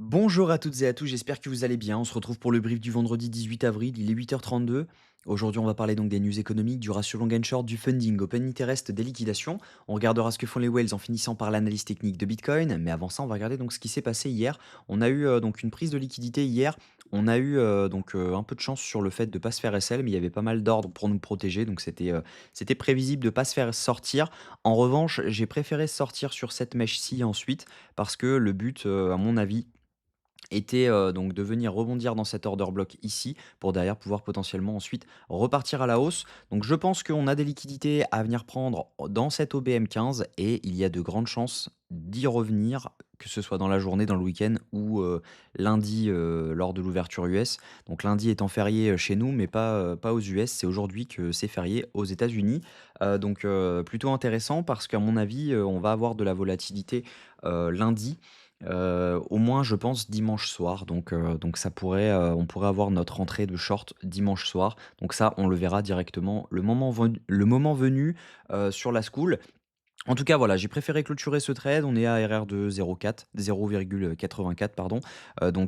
Bonjour à toutes et à tous, j'espère que vous allez bien. On se retrouve pour le brief du vendredi 18 avril, il est 8h32. Aujourd'hui, on va parler donc des news économiques, du ratio long and short, du funding, open interest, des liquidations. On regardera ce que font les whales en finissant par l'analyse technique de Bitcoin. Mais avant ça, on va regarder donc ce qui s'est passé hier. On a eu donc une prise de liquidité hier. On a eu un peu de chance sur le fait de ne pas se faire SL, mais il y avait pas mal d'ordres pour nous protéger, donc c'était prévisible de ne pas se faire sortir. En revanche, j'ai préféré sortir sur cette mèche-ci ensuite, parce que le but, à mon avis, était, donc de venir rebondir dans cet order block ici, pour derrière pouvoir potentiellement ensuite repartir à la hausse. Donc je pense qu'on a des liquidités à venir prendre dans cette OBM15 et il y a de grandes chances d'y revenir, que ce soit dans la journée, dans le week-end ou, lundi, lors de l'ouverture US. Donc lundi étant férié, chez nous, mais pas aux US. C'est aujourd'hui que c'est férié aux États-Unis. Plutôt intéressant parce qu'à mon avis, on va avoir de la volatilité, lundi. Au moins je pense dimanche soir, donc ça pourrait, on pourrait avoir notre entrée de short dimanche soir. Donc ça, on le verra directement le moment venu, sur la school. En tout cas, voilà, j'ai préféré clôturer ce trade. On est à RR de 0,84 pardon.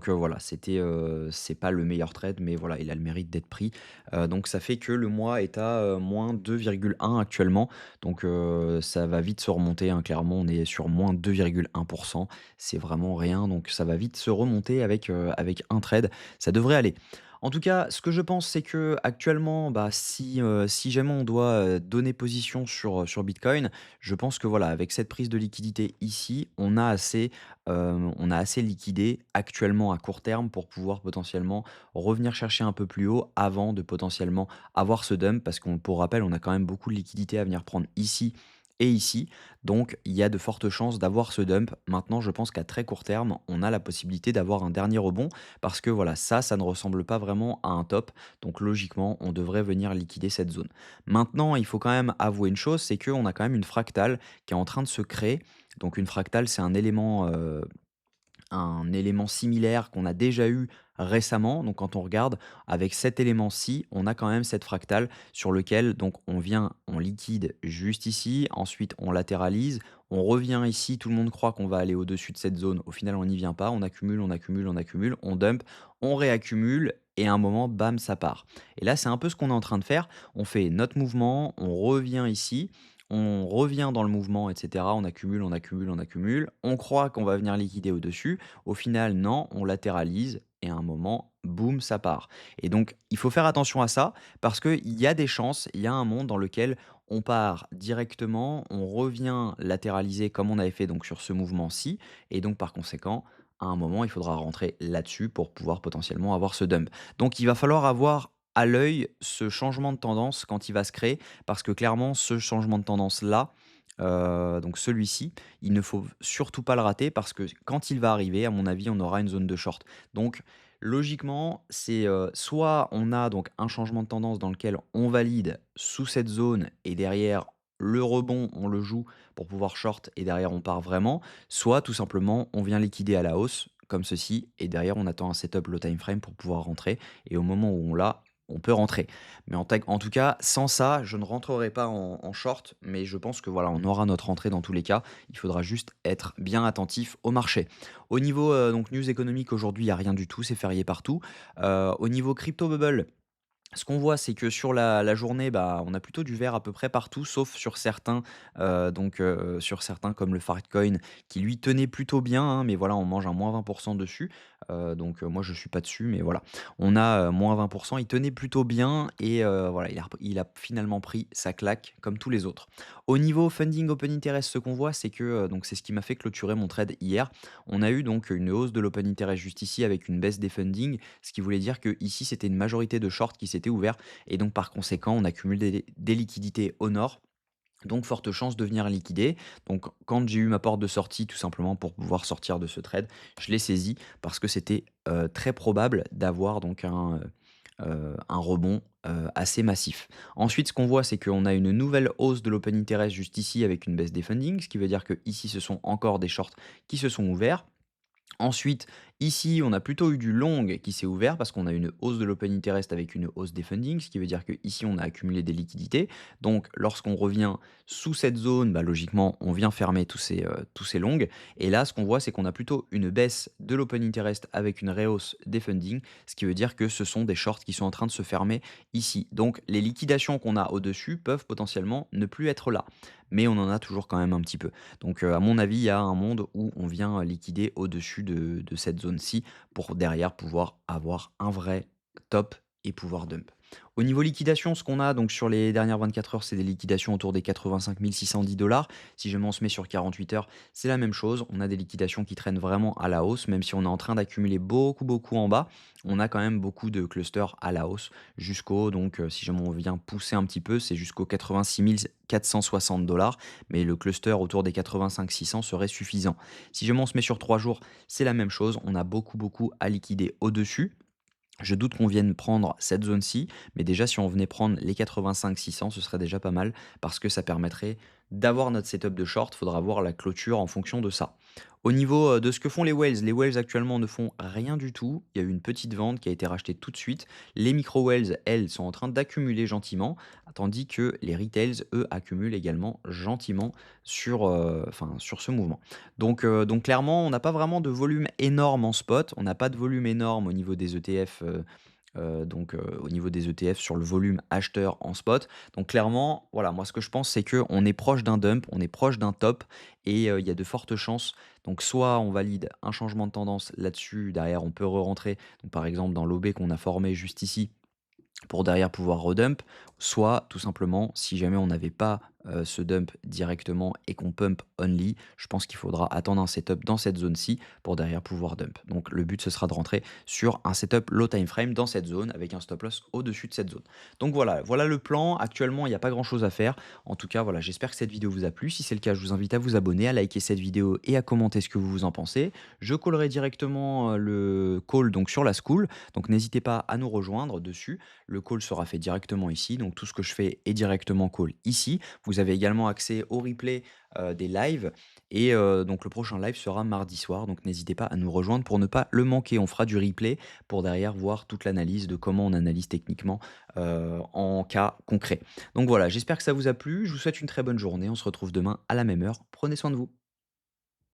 Voilà, c'est pas le meilleur trade, mais voilà, il a le mérite d'être pris. Donc ça fait que le mois est à, moins 2,1 actuellement. Ça va vite se remonter, hein, clairement, on est sur moins 2,1. C'est vraiment rien, donc ça va vite se remonter avec un trade. Ça devrait aller. En tout cas, ce que je pense, c'est que actuellement, bah, si jamais on doit, donner position sur Bitcoin, je pense que voilà, avec cette prise de liquidité ici, on a assez liquidé actuellement à court terme pour pouvoir potentiellement revenir chercher un peu plus haut avant de potentiellement avoir ce dump parce qu'on pour rappel, on a quand même beaucoup de liquidités à venir prendre ici et ici. Donc il y a de fortes chances d'avoir ce dump. Maintenant, je pense qu'à très court terme, on a la possibilité d'avoir un dernier rebond parce que voilà, ça ne ressemble pas vraiment à un top. Donc logiquement, on devrait venir liquider cette zone. Maintenant, il faut quand même avouer une chose, c'est qu'on a quand même une fractale qui est en train de se créer. Donc une fractale, c'est un élément similaire qu'on a déjà eu récemment. Donc quand on regarde avec cet élément-ci, on a quand même cette fractale sur lequel donc on vient, on liquide juste ici, ensuite on latéralise, on revient ici, tout le monde croit qu'on va aller au-dessus de cette zone, au final on n'y vient pas, on accumule, on accumule, on accumule, on dump, on réaccumule et à un moment, bam, ça part. Et là, c'est un peu ce qu'on est en train de faire. On fait notre mouvement, on revient ici, on revient dans le mouvement, etc. On accumule, on accumule, on accumule. On croit qu'on va venir liquider au-dessus. Au final, non, on latéralise et à un moment, boum, ça part. Et donc, il faut faire attention à ça parce qu'il y a des chances, il y a un monde dans lequel on part directement, on revient latéraliser comme on avait fait donc sur ce mouvement-ci. Et donc, par conséquent, à un moment, il faudra rentrer là-dessus pour pouvoir potentiellement avoir ce dump. Donc, il va falloir avoir à l'œil ce changement de tendance quand il va se créer parce que clairement, ce changement de tendance-là, donc celui-ci, il ne faut surtout pas le rater parce que quand il va arriver, à mon avis, on aura une zone de short. Donc logiquement, soit on a donc un changement de tendance dans lequel on valide sous cette zone et derrière le rebond, on le joue pour pouvoir short et derrière on part vraiment, soit tout simplement on vient liquider à la hausse comme ceci et derrière on attend un setup low time frame pour pouvoir rentrer et au moment où on l'a, on peut rentrer. Mais en tout cas, sans ça, je ne rentrerai pas en short, mais je pense que voilà, on aura notre entrée dans tous les cas. Il faudra juste être bien attentif au marché. Au niveau donc news économique, aujourd'hui, il y a rien du tout, c'est férié partout. Au niveau crypto bubble, ce qu'on voit, c'est que sur la journée, bah, on a plutôt du vert à peu près partout, sauf sur certains comme le Farcoin qui lui tenait plutôt bien, hein, mais voilà, on mange un -20 dessus. Moi je suis pas dessus, mais voilà. On a, -20, il tenait plutôt bien et voilà, il a finalement pris sa claque comme tous les autres. Au niveau funding open interest, ce qu'on voit, c'est que, donc c'est ce qui m'a fait clôturer mon trade hier. On a eu donc une hausse de l'open interest juste ici avec une baisse des funding, ce qui voulait dire que ici c'était une majorité de shorts qui s'étaient ouverts et donc par conséquent, on accumule des liquidités au nord. Donc forte chance de venir liquider. Donc quand j'ai eu ma porte de sortie, tout simplement pour pouvoir sortir de ce trade, je l'ai saisi parce que c'était très probable d'avoir donc un rebond assez massif. Ensuite, ce qu'on voit, c'est qu'on a une nouvelle hausse de l'open interest juste ici avec une baisse des funding, ce qui veut dire que ici, ce sont encore des shorts qui se sont ouverts. Ensuite, Ici, on a plutôt eu du long qui s'est ouvert parce qu'on a une hausse de l'open interest avec une hausse des fundings, ce qui veut dire qu'ici, on a accumulé des liquidités. Donc, lorsqu'on revient sous cette zone, bah, logiquement, on vient fermer tous ces longs. Et là, ce qu'on voit, c'est qu'on a plutôt une baisse de l'open interest avec une rehausse des fundings, ce qui veut dire que ce sont des shorts qui sont en train de se fermer ici. Donc, les liquidations qu'on a au-dessus peuvent potentiellement ne plus être là. Mais on en a toujours quand même un petit peu. Donc, à mon avis, il y a un monde où on vient liquider au-dessus de cette zone-ci pour derrière pouvoir avoir un vrai top et pouvoir dump. Au niveau liquidation, ce qu'on a donc sur les dernières 24 heures, c'est des liquidations autour des 85 610 $. Si jamais on se met sur 48 heures, c'est la même chose. On a des liquidations qui traînent vraiment à la hausse, même si on est en train d'accumuler beaucoup, beaucoup en bas. On a quand même beaucoup de clusters à la hausse jusqu'au, donc si jamais on vient pousser un petit peu, c'est jusqu'aux 86 460 $. Mais le cluster autour des 85 600 serait suffisant. Si jamais on se met sur 3 jours, c'est la même chose. On a beaucoup, beaucoup à liquider au-dessus. Je doute qu'on vienne prendre cette zone-ci, mais déjà si on venait prendre les 85 600, ce serait déjà pas mal parce que ça permettrait d'avoir notre setup de short. Il faudra voir la clôture en fonction de ça. Au niveau de ce que font les whales actuellement ne font rien du tout. Il y a eu une petite vente qui a été rachetée tout de suite. Les micro whales, elles, sont en train d'accumuler gentiment, tandis que les retails, eux, accumulent également gentiment sur ce mouvement. Donc clairement, on n'a pas vraiment de volume énorme en spot, on n'a pas de volume énorme au niveau des ETF, au niveau des ETF sur le volume acheteur en spot. Donc clairement, voilà, moi ce que je pense, c'est qu'on est proche d'un dump, on est proche d'un top et il y a de fortes chances. Donc soit on valide un changement de tendance là-dessus, derrière on peut re-rentrer, donc par exemple dans l'OB qu'on a formé juste ici, pour derrière pouvoir redump, soit tout simplement, si jamais on n'avait pas ce dump directement et qu'on pump only, je pense qu'il faudra attendre un setup dans cette zone-ci pour derrière pouvoir dump. Donc le but, ce sera de rentrer sur un setup low time frame dans cette zone avec un stop loss au-dessus de cette zone. Donc voilà, voilà le plan. Actuellement, il n'y a pas grand-chose à faire. En tout cas, voilà, j'espère que cette vidéo vous a plu. Si c'est le cas, je vous invite à vous abonner, à liker cette vidéo et à commenter ce que vous en pensez. Je callerai directement le call donc sur la school, donc n'hésitez pas à nous rejoindre dessus. Le call sera fait directement ici, donc tout ce que je fais est directement call ici. Vous avez également accès au replay des lives et donc le prochain live sera mardi soir, donc n'hésitez pas à nous rejoindre pour ne pas le manquer. On fera du replay pour derrière voir toute l'analyse de comment on analyse techniquement en cas concret. Donc voilà, j'espère que ça vous a plu. Je vous souhaite une très bonne journée. On se retrouve demain à la même heure. Prenez soin de vous.